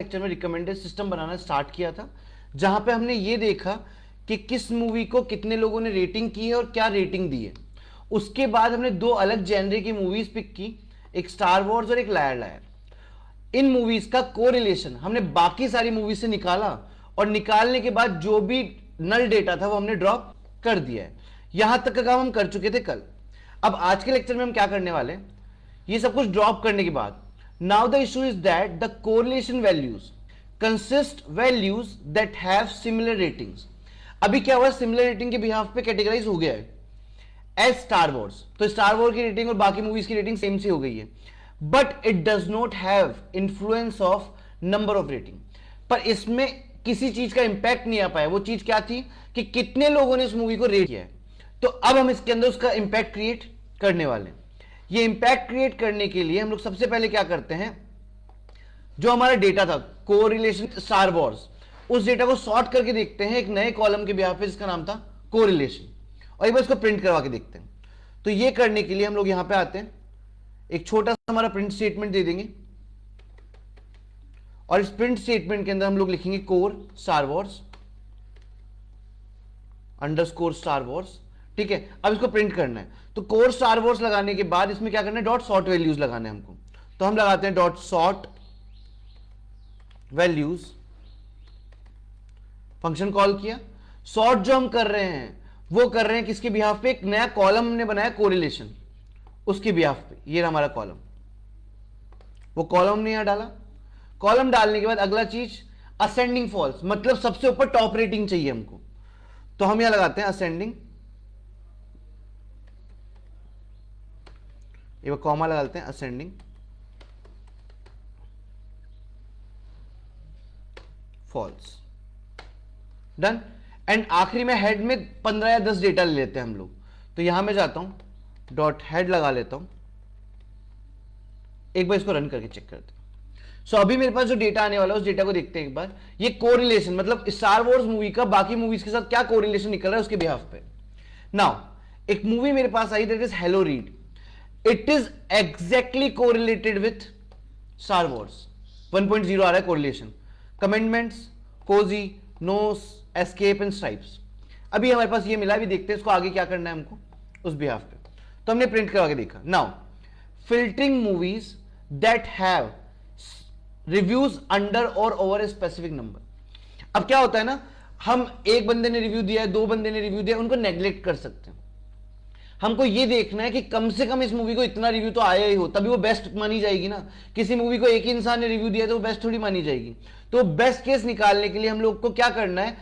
Lecture में recommended system बनाना start किया था, जहां पे हमने ये देखा कि किस मूवी को कितने लोगों ने रेटिंग की है और क्या रेटिंग दी है। उसके बाद हमने दो अलग जेनरे की मूवीज पिक की, एक स्टार वॉर्स और एक लायर लायर। इन मूवीज का कोरिलेशन हमने बाकी सारी मूवीज से निकाला और निकालने के बाद जो भी नल डेटा था वो हमने ड्रॉप कर दिया है। यहां तक का काम हम कर चुके थे कल। अब आज के लेक्चर में हम क्या करने वाले, ये सब कुछ ड्रॉप करने के बाद, now the issue is that the correlation values consist values that have similar ratings. अभी क्या हुआ, सिमिलर रेटिंग के बिहाफ पे कैटेगराइज हो गया है एज स्टार वॉर्स। तो स्टार वॉर की रेटिंग और बाकी मूवीज की रेटिंग सेम सी हो गई है, but it does not have influence of number of rating. पर इसमें किसी चीज का इंपैक्ट नहीं आ पाया। वो चीज क्या थी कि कितने लोगों ने इस मूवी को रेट किया है। तो अब हम इसके अंदर उसका इंपैक्ट क्रिएट करने वाले हैं। ये इंपैक्ट क्रिएट करने के लिए हम लोग सबसे पहले क्या करते हैं, जो हमारा डेटा था कोरिलेशन स्टार वॉर्स, उस डेटा को सॉर्ट करके देखते हैं एक नए कॉलम के बिहाफ पे जिसका नाम था कोरिलेशन, और एक बार इसको प्रिंट करवा के देखते हैं। तो ये करने के लिए हम लोग यहां पे आते हैं, एक छोटा सा हमारा प्रिंट स्टेटमेंट दे देंगे और इस प्रिंट स्टेटमेंट के अंदर हम लोग लिखेंगे core star Wars underscore star Wars. ठीक है, अब इसको प्रिंट करना है। तो कोर स्टार वॉर्स लगाने के बाद इसमें क्या करना है, डॉट सॉर्ट वैल्यूज लगाना है हमको। तो हम लगाते हैं dot sort values, function call किया। सॉर्ट जो हम कर रहे हैं वो कर रहे हैं किसके बिहाफ पे, एक नया कॉलम हमने बनाया कोरिलेशन, उसके बिहाफ पे। ये रहा हमारा कॉलम, वो कॉलम हमने यहां डाला। कॉलम डालने के बाद अगला चीज असेंडिंग फॉल्स, मतलब सबसे ऊपर टॉप रेटिंग चाहिए हमको। तो हम यहां लगाते हैं असेंडिंग, ये कॉमा लगाते हैं असेंडिंग फॉल्स, डन। एंड आखिरी में हेड में 15 या 10 डेटा ले लेते हैं हम लोग। तो यहां मैं जाता हूं, डॉट हेड लगा लेता हूं, एक बार इसको रन करके चेक करते हैं। सो अभी मेरे पास जो डेटा आने वाला है उस डेटा को देखते हैं एक बार। ये कोरिलेशन मतलब स्टार वॉर्स मूवी का बाकी मूवीज के साथ क्या कोरिलेशन निकल रहा है उसके बिहाफ पे। नाउ एक मूवी मेरे पास आई that is hello read, it is exactly correlated with Star Wars. 1.0 आ रहा है correlation, commitments, cozy, nose, escape and stripes. अभी हमारे पास ये मिला, अभी देखते हैं इसको आगे क्या करना है हमको उस बिहाफ पे। तो हमने प्रिंट करवा के देखा। Now filtering movies that have reviews under और ओवर ए स्पेसिफिक नंबर। अब क्या होता है ना, हम एक बंदे ने रिव्यू दिया है, दो बंदे ने रिव्यू दिया, उनको नेग्लेक्ट कर सकते हैं। हमको ये देखना है कि कम से कम इस मूवी को इतना रिव्यू तो आया ही हो, तभी वो बेस्ट मानी जाएगी ना। किसी मूवी को एक ही इंसान ने रिव्यू दिया तो वो बेस्ट थोड़ी मानी जाएगी। तो बेस्ट केस निकालने के लिए हम लोग को क्या करना है,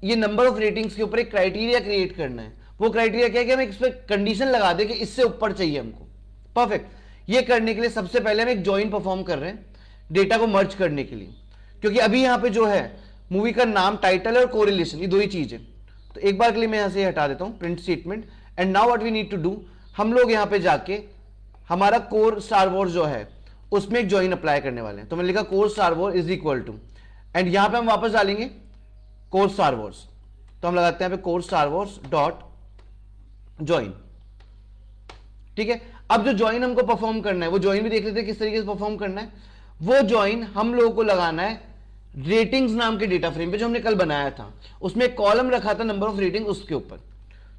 ये नंबर ऑफ रेटिंग्स के ऊपर एक क्राइटेरिया क्रिएट करना है। वो क्राइटेरिया क्या है कि हम इस पर कंडीशन लगा दें कि इससे ऊपर चाहिए हमको। परफेक्ट। ये करने के लिए सबसे पहले हम एक ज्वाइन परफॉर्म कर रहे हैं डेटा को मर्ज करने के लिए, क्योंकि अभी यहां पे जो है मूवी का नाम, टाइटल और कोरिलेशन, ये दो ही चीज है। तो एक बार के लिए मैं यहां से हटा देता हूं print statement. And now what we need to do, हम लोग यहां पे जाके हमारा कोर स्टार वॉर जो है उसमें एक ज्वाइन अप्लाई करने वाले हैं। तो मैंने लिखा corr star war is equal to, and यहां पे हम वापस डालेंगे कोर स्टार वॉर्स। तो हम लगाते हैं यहाँ पे core star Wars dot join. ठीक है, अब जो ज्वाइन हमको परफॉर्म करना है वो ज्वाइन भी देख लेते हैं किस तरीके से परफॉर्म करना है। वो ज्वाइन हम लोगों को लगाना है रेटिंग्स नाम के डेटा फ्रेम पे जो हमने कल बनाया था। उसमें एक कॉलम रखा था नंबर ऑफ रेटिंग, उसके ऊपर।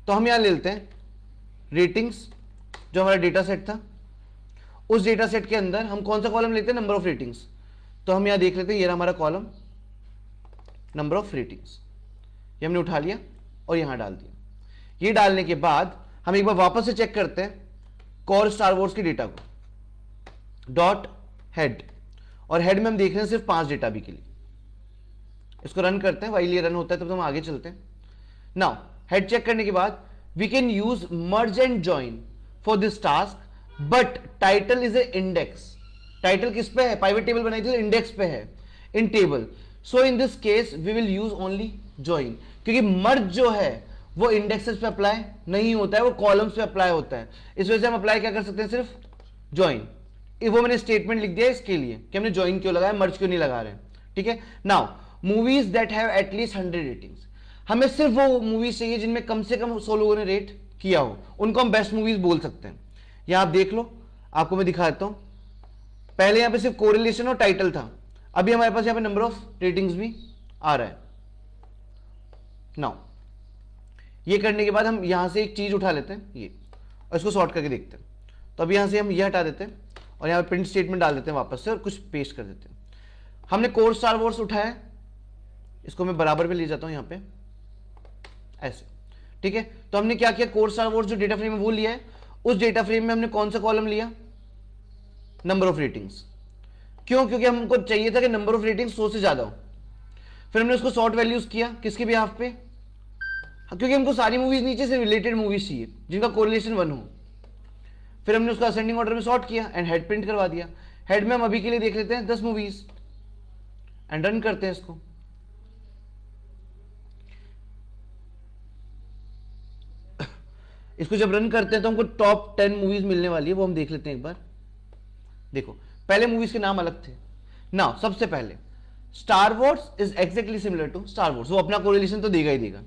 तो हम यहां ले लेते हैं रेटिंग्स, जो हमारा डेटा सेट था। उस डेटा सेट के अंदर हम कौन सा कॉलम लेते हैं, नंबर ऑफ रेटिंग्स। तो हम यहां देख लेते हैं, ये रहा हमारा कॉलम नंबर ऑफ रेटिंग्स। ये हमने उठा लिया और यहां डाल दिया। ये डालने के बाद हम एक बार वापस से चेक करते हैं कोर स्टार वॉर्स के डेटा को, डॉट हेड, और हेड में हम देख रहे हैं सिर्फ 5 डेटा अभी के लिए। इसको रन करते हैं, वाइल ये रन होता है तब तो हम आगे चलते हैं। नाउ हेड चेक करने के बाद we can use merge and join for this task, but title is a index. Title किस पे है, प्राइवेट टेबल बनाई थी, इंडेक्स पे है in table. So in this case we will use only join, क्योंकि मर्ज जो है वो इंडेक्सेस पे अप्लाई नहीं होता है, वो कॉलम्स पे अप्लाई होता है। इस वजह से हम अप्लाई क्या कर सकते हैं, सिर्फ ज्वाइन। वो मैंने स्टेटमेंट लिख दिया इसके लिए कि हमने ज्वाइन क्यों लगाया, मर्ज क्यों नहीं लगा रहे हैं। ठीक है, now movies that have at least 100 ratings. हमें सिर्फ वो मूवीज चाहिए जिनमें कम से कम 100 लोगों ने रेट किया हो, उनको हम बेस्ट मूवीज बोल सकते हैं। यहां आप देख लो, आपको मैं दिखा देता हूं। पहले यहां पे सिर्फ कोरिलेशन और टाइटल था, अभी हमारे पास यहां पे नंबर ऑफ रेटिंग्स भी आ रहा है। नाउ ये करने के बाद हम यहां से एक चीज उठा लेते हैं ये, और इसको सॉर्ट करके देखते हैं। तो अब यहां से हम ये हटा देते हैं और यहां पे प्रिंट स्टेटमेंट डाल देते हैं वापस से और कुछ पेस्ट कर देते हैं। हमने कोर स्टार वॉर्स उठाया है, इसको मैं बराबर पे ले जाता हूं यहां पे ऐसे, ठीक है। तो हमने क्या किया, कोर स्टार वॉर्स जो डेटा फ्रेम है वो लिया है, उस डेटा फ्रेम में हमने कौन सा कॉलम लिया, नंबर ऑफ रेटिंग्स। क्यों, क्योंकि हमको चाहिए था कि नंबर ऑफ रेटिंग्स 100 से ज्यादा हो। फिर हमने उसको सॉर्ट वैल्यूज किया, किसके बिहाफ पे, क्योंकि हमको सारी मूवीज नीचे से रिलेटेड मूवीज चाहिए जिनका कोरिलेशन 1 हो। फिर हमने उसको असेंडिंग ऑर्डर में सॉर्ट किया एंड हेड प्रिंट करवा दिया। हेड में हम अभी के लिए देख लेते हैं 10 मूवीज एंड रन करते हैं इसको। इसको जब रन करते हैं तो हमको टॉप 10 मूवीज मिलने वाली है, वो हम देख लेते हैं एक बार। देखो पहले मूवीज के नाम अलग थे। नाउ सबसे पहले Star Wars is exactly similar to Star Wars, वो अपना कोरिलेशन तो देगा ही देगा।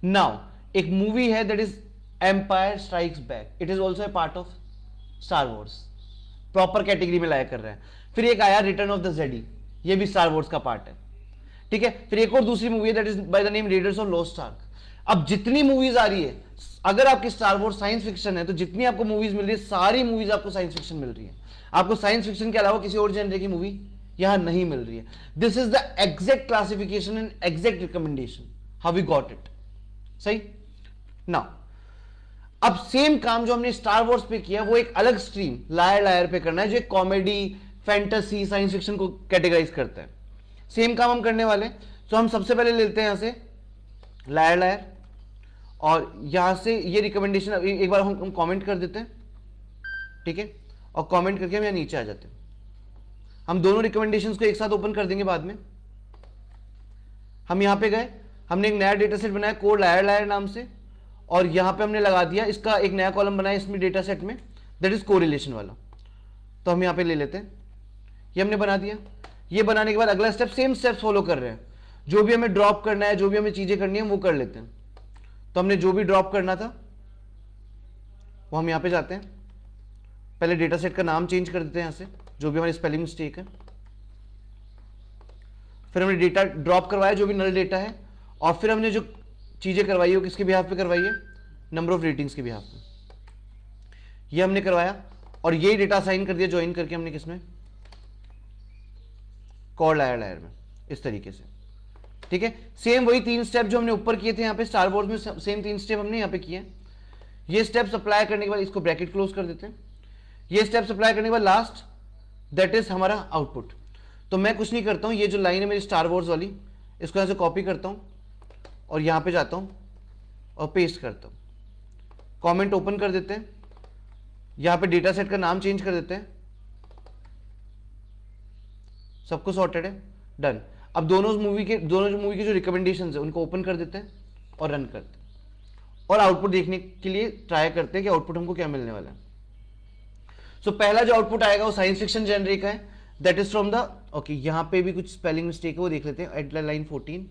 नाउ एक मूवी है that is Empire Strikes Back, it is also a part of Star Wars, proper category में लाया कर रहा है। फिर एक आया रिटर्न ऑफ द जेडी, ये भी स्टार वॉर्स का पार्ट है, ठीक है। फिर एक और दूसरी मूवी है that is by the name readers of lost arc. अब जितनी मूवीज आ रही है, अगर आपकी स्टार वॉर्स साइंस फिक्शन है तो जितनी आपको मूवीज मिल रही है सारी मूवीज आपको साइंस फिक्शन मिल रही है। आपको साइंस फिक्शन के अलावा किसी और जेनर की मूवी यहां नहीं मिल रही है। This is the exact classification and exact recommendation, how we got it. सही। नाउ अब सेम काम जो हमने स्टार वॉर्स पे किया वो एक अलग स्ट्रीम लायर लायर पे करना है, जो एक कॉमेडी फैंटेसी साइंस फिक्शन को कैटेगराइज करता है। सेम काम हम करने वाले। तो हम सबसे पहले लेते हैं यहां से लायर लायर, और यहां से ये रिकमेंडेशन एक बार हम कमेंट कर देते हैं, ठीक है। और कमेंट करके हम यहां नीचे आ जाते हैं। हम दोनों रिकमेंडेशंस को एक साथ ओपन कर देंगे बाद में। हम यहां पे गए, हमने एक नया डेटा सेट बनाया कोड लायर लायर नाम से, और यहां पे हमने लगा दिया इसका एक नया कॉलम बनाया इसमें डेटा सेट में, दैट इज कोरिलेशन वाला। तो हम यहां पे ले लेते हैं, ये हमने बना दिया। ये बनाने के बाद अगला स्टेप, सेम स्टेप्स फॉलो कर रहे हैं, जो भी हमें ड्रॉप करना है, जो भी हमें चीजें करनी है वो कर लेते हैं। तो हमने जो भी ड्रॉप करना था वो हम यहां पे जाते हैं, पहले डेटा सेट का नाम चेंज कर देते हैं यहां से, जो भी हमारी स्पेलिंग मिस्टेक है। फिर हमने डेटा ड्रॉप करवाया जो भी नल डेटा है, और फिर हमने जो चीजें करवाई है वो किसके बिहाफ पे करवाई है, नंबर ऑफ रेटिंग्स के बिहाफ पे। ये हमने करवाया और यही डेटा असाइन कर दिया ज्वाइन करके हमने किसमें, कोड लायर लायर में, इस तरीके से, ठीक है। सेम वही 3 स्टेप जो हमने ऊपर किए थे यहाँ पे स्टार वॉर्स में, सेम 3 स्टेप हमने यहाँ पे किए। ये स्टेप्स अप्लाई करने के बाद इसको ब्रैकेट क्लोज कर देते हैं। ये स्टेप्स अप्लाई करने के बाद लास्ट दैट इज हमारा आउटपुट। तो मैं कुछ नहीं करता हूं, ये जो लाइन है मेरी स्टार वॉर्स वाली, इसको यहां से कॉपी करता हूं और यहां पे जाता हूं और पेस्ट करता हूं। कमेंट ओपन कर देते हैं, यहां पे डेटा सेट का नाम चेंज कर देते हैं, सब कुछ सॉर्टेड है, डन। अब दोनों मूवी के जो रिकमेंडेशंस है उनको ओपन कर देते हैं और रन करते हैं, और आउटपुट देखने के लिए ट्राई करते हैं कि आउटपुट हमको क्या मिलने वाला है। सो पहला जो आउटपुट आएगा वो साइंस फिक्शन जेनर का है, that is from the, okay यहां पे भी कुछ स्पेलिंग मिस्टेक है वो देख लेते हैं, एट लाइन 14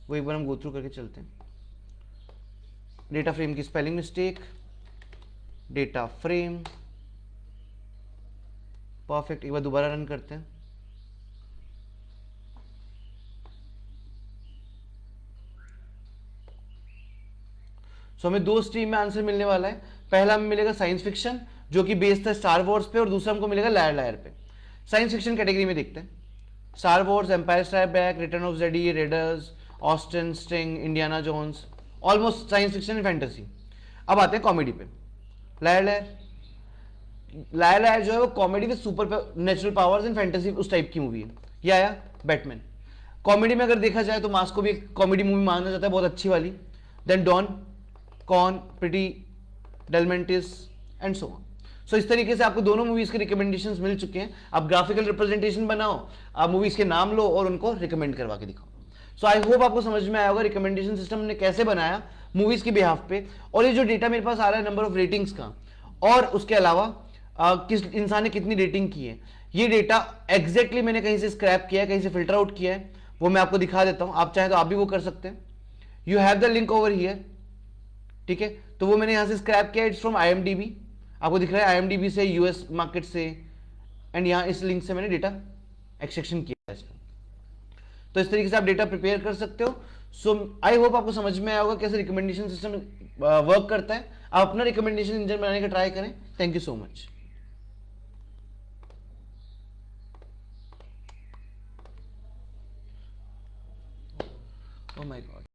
वो एक बार हम गो थ्रू करके चलते हैं। डेटा फ्रेम की spelling mistake, data frame, perfect. एक बार दोबारा रन करते हैं। सो हमें 2 स्ट्रीम में आंसर मिलने वाला है। पहला हमें मिलेगा साइंस फिक्शन जो कि बेस्ड था स्टार वॉर्स पे, और दूसरा हमको मिलेगा लायर लायर पे। साइंस फिक्शन कैटेगरी में देखते हैं, Star Wars, Empire Strike Back, Return of Jedi, Raiders, Austin, Sting, Indiana Jones, almost science fiction and fantasy. अब आते हैं कॉमेडी पे। लायर लायर, लायर लायर जो है वो comedy with super natural powers and fantasy उस टाइप की movie है। ये आया बैटमैन। कॉमेडी में अगर देखा जाए तो मास्क को भी एक कॉमेडी मूवी माना जाता है, बहुत अच्छी वाली। देन डॉन, कॉन, प्रिटी, डेलमेंटिस एंड सो ऑन। सो इस तरीके से आपको दोनों मूवीज के रिकमेंडेशंस मिल चुके हैं। आप ग्राफिकल रिप्रेजेंटेशन बनाओ, आप मूवीज के नाम लो और उनको रिकमेंड करवा के दिखाओ। सो आई होप आपको समझ में आया होगा रिकमेंडेशन सिस्टम ने कैसे बनाया मूवीज के बिहाफ पे। और ये जो डेटा मेरे पास आ रहा है नंबर ऑफ रेटिंग्स का, और उसके अलावा किस इंसान ने कितनी रेटिंग की है, ये डेटा एग्जैक्टली मैंने कहीं से स्क्रैप किया है, कहीं से फिल्टर आउट किया है, वो मैं आपको दिखा देता हूं। आप चाहे तो आप भी वो कर सकते हैं। You have the link over here, ठीक है। तो वो मैंने यहां से स्क्रैप किया, इट्स फ्रॉम IMDb। आपको दिख रहा है IMDb से, US मार्केट से, एंड यहां इस लिंक से मैंने डेटा एक्सट्रैक्शन किया इसका। तो इस तरीके से आप डेटा प्रिपेयर कर सकते हो। सो आई होप आपको समझ में आया होगा कैसे रिकमेंडेशन सिस्टम वर्क करता है। आप अपना रिकमेंडेशन इंजन बनाने का ट्राई करें। Thank you so much. Oh my God.